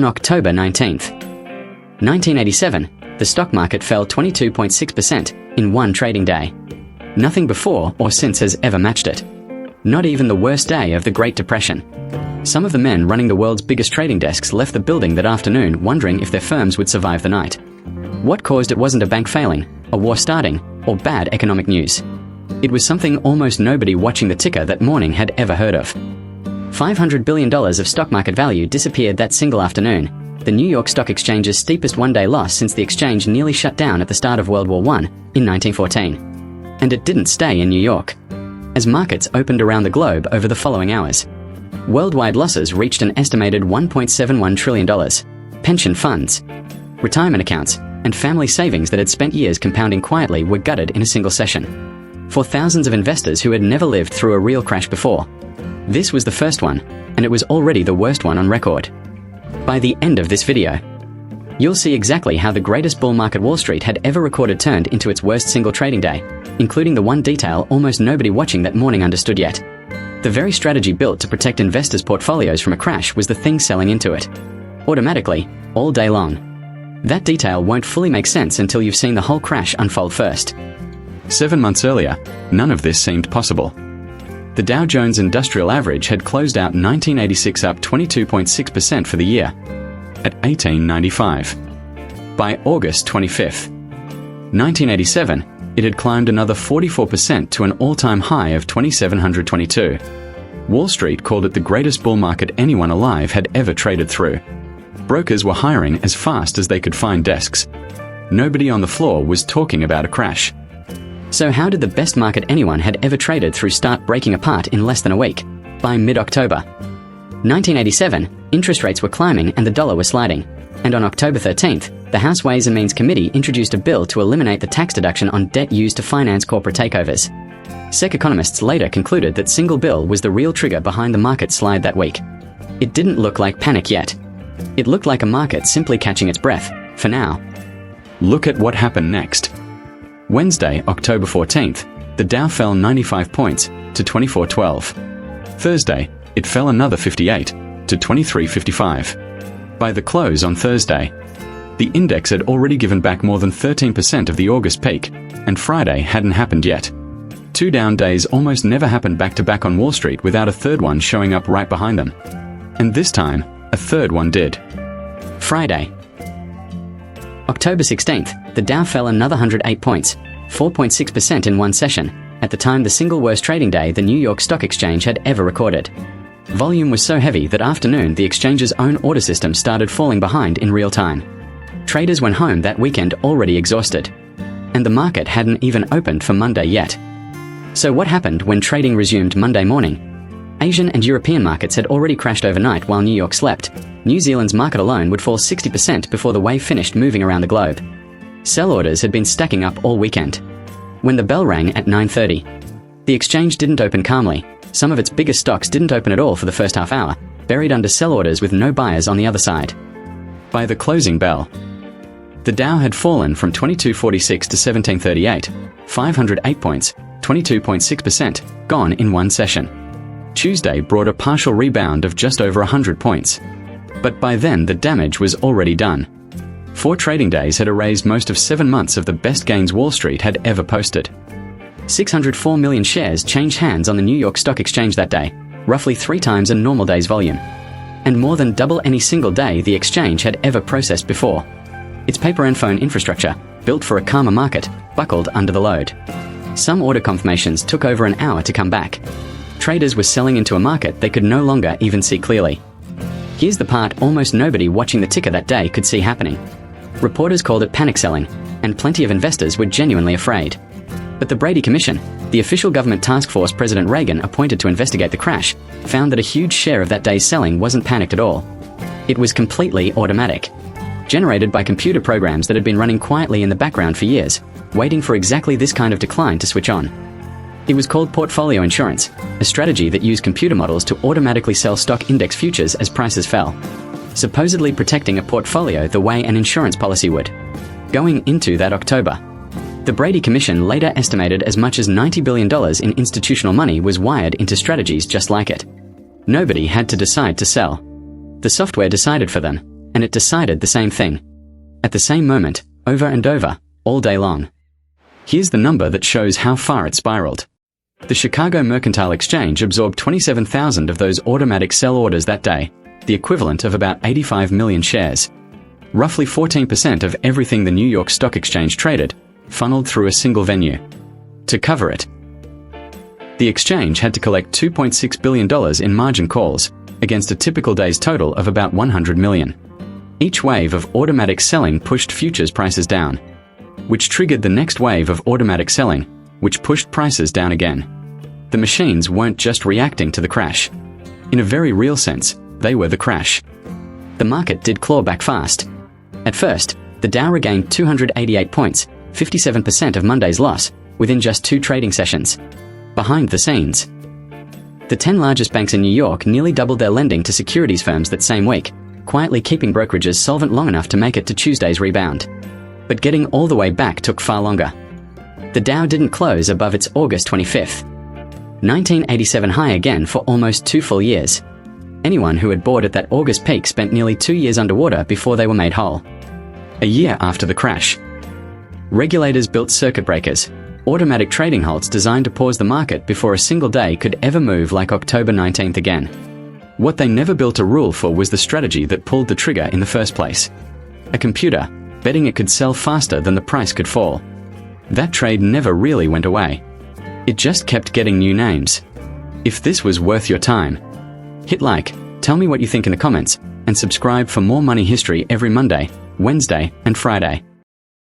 On October 19th, 1987, the stock market fell 22.6% in one trading day. Nothing before or since has ever matched it. Not even the worst day of the Great Depression. Some of the men running the world's biggest trading desks left the building that afternoon wondering if their firms would survive the night. What caused it wasn't a bank failing, a war starting, or bad economic news. It was something almost nobody watching the ticker that morning had ever heard of. $500 billion of stock market value disappeared that single afternoon, the New York Stock Exchange's steepest one-day loss since the exchange nearly shut down at the start of World War I in 1914. And it didn't stay in New York. As markets opened around the globe over the following hours, worldwide losses reached an estimated $1.71 trillion. Pension funds, retirement accounts, and family savings that had spent years compounding quietly were gutted in a single session. For thousands of investors who had never lived through a real crash before, this was the first one, and it was already the worst one on record. By the end of this video, you'll see exactly how the greatest bull market Wall Street had ever recorded turned into its worst single trading day, including the one detail almost nobody watching that morning understood yet. The very strategy built to protect investors' portfolios from a crash was the thing selling into it. Automatically, all day long. That detail won't fully make sense until you've seen the whole crash unfold first. 7 months earlier, none of this seemed possible. The Dow Jones Industrial Average had closed out 1986 up 22.6% for the year, at 1895. By August 25th, 1987, it had climbed another 44% to an all-time high of 2,722. Wall Street called it the greatest bull market anyone alive had ever traded through. Brokers were hiring as fast as they could find desks. Nobody on the floor was talking about a crash. So how did the best market anyone had ever traded through start breaking apart in less than a week? By mid-October 1987, interest rates were climbing and the dollar was sliding. And on October 13th, the House Ways and Means Committee introduced a bill to eliminate the tax deduction on debt used to finance corporate takeovers. SEC economists later concluded that single bill was the real trigger behind the market slide that week. It didn't look like panic yet. It looked like a market simply catching its breath, for now. Look at what happened next. Wednesday, October 14th, the Dow fell 95 points to 2412. Thursday, it fell another 58 to 2355. By the close on Thursday, the index had already given back more than 13% of the August peak, and Friday hadn't happened yet. 2 down days almost never happened back-to-back on Wall Street without a third one showing up right behind them. And this time, a third one did. Friday, October 16th, the Dow fell another 108 points, 4.6% in one session, at the time the single worst trading day the New York Stock Exchange had ever recorded. Volume was so heavy that afternoon the exchange's own order system started falling behind in real time. Traders went home that weekend already exhausted. And the market hadn't even opened for Monday yet. So what happened when trading resumed Monday morning? Asian and European markets had already crashed overnight while New York slept. New Zealand's market alone would fall 60% before the wave finished moving around the globe. Sell orders had been stacking up all weekend. When the bell rang at 9:30, the exchange didn't open calmly. Some of its biggest stocks didn't open at all for the first half hour, buried under sell orders with no buyers on the other side. By the closing bell, the Dow had fallen from 2246 to 1738, 508 points, 22.6%, gone in one session. Tuesday brought a partial rebound of just over 100 points. But by then the damage was already done. 4 trading days had erased most of 7 months of the best gains Wall Street had ever posted. 604 million shares changed hands on the New York Stock Exchange that day, roughly 3 times a normal day's volume. And more than double any single day the exchange had ever processed before. Its paper and phone infrastructure, built for a calmer market, buckled under the load. Some order confirmations took over an hour to come back. Traders were selling into a market they could no longer even see clearly. Here's the part almost nobody watching the ticker that day could see happening. Reporters called it panic selling, and plenty of investors were genuinely afraid. But the Brady Commission, the official government task force President Reagan appointed to investigate the crash, found that a huge share of that day's selling wasn't panicked at all. It was completely automatic, generated by computer programs that had been running quietly in the background for years, waiting for exactly this kind of decline to switch on. It was called portfolio insurance, a strategy that used computer models to automatically sell stock index futures as prices fell, supposedly protecting a portfolio the way an insurance policy would. Going into that October, the Brady Commission later estimated as much as $90 billion in institutional money was wired into strategies just like it. Nobody had to decide to sell. The software decided for them. and it decided the same thing. At the same moment, over and over, all day long. Here's the number that shows how far it spiraled. The Chicago Mercantile Exchange absorbed 27,000 of those automatic sell orders that day, the equivalent of about 85 million shares. Roughly 14% of everything the New York Stock Exchange traded funneled through a single venue. To cover it, the exchange had to collect $2.6 billion in margin calls against a typical day's total of about 100 million. Each wave of automatic selling pushed futures prices down, which triggered the next wave of automatic selling, which pushed prices down again. The machines weren't just reacting to the crash. In a very real sense, they were the crash. The market did claw back fast. At first, the Dow regained 288 points, 57% of Monday's loss, within just 2 trading sessions. Behind the scenes, the 10 largest banks in New York nearly doubled their lending to securities firms that same week, quietly keeping brokerages solvent long enough to make it to Tuesday's rebound. But getting all the way back took far longer. The Dow didn't close above its August 25th, 1987 high again for almost 2 full years. Anyone who had bought at that August peak spent nearly 2 years underwater before they were made whole. A year after the crash, regulators built circuit breakers, automatic trading halts designed to pause the market before a single day could ever move like October 19th again. What they never built a rule for was the strategy that pulled the trigger in the first place. A computer, betting it could sell faster than the price could fall. That trade never really went away. It just kept getting new names. If this was worth your time, hit like, tell me what you think in the comments, and subscribe for more money history every Monday, Wednesday, and Friday.